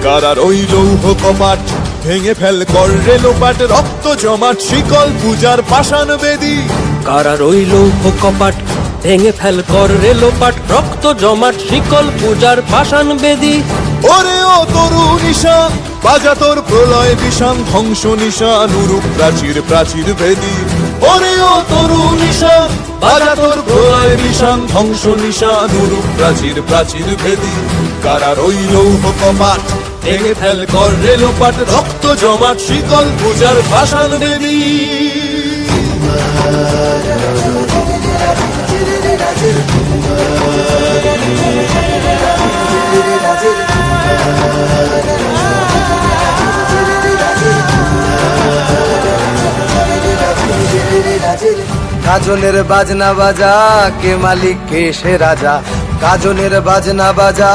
কারার ওই লৌহ কপাট ভেঙে ফেল কর রে লোপাট, রক্ত জমাট শিকল পূজার পাষাণ বেদী। কারার ওই লৌহ কপাট ভেঙে ফেল কর রে লোপাট, রক্ত জমাট শিকল পূজার পাষাণ বেদী। ওরে ও তরু নিশান বাজা তোর প্রলয় বিষান, ধ্বংস নিশান উরূপ প্রাচীর প্রাচীর ভেদী। ওরে ও তরু নিশান বাজা তোর প্রলয় বিষান, ধ্বংস নিশান উরূপ প্রাচীর প্রাচীর ভেদী। কারার ওই লৌহ কপাট ভেঙে ফেল কর রে লোপাট, রক্ত জমাট শিকল পূজার পাষাণ বেদী। গাজনের বাজনা বাজা, কে মালিক কে সে রাজা। গাজনের বাজনা বাজা।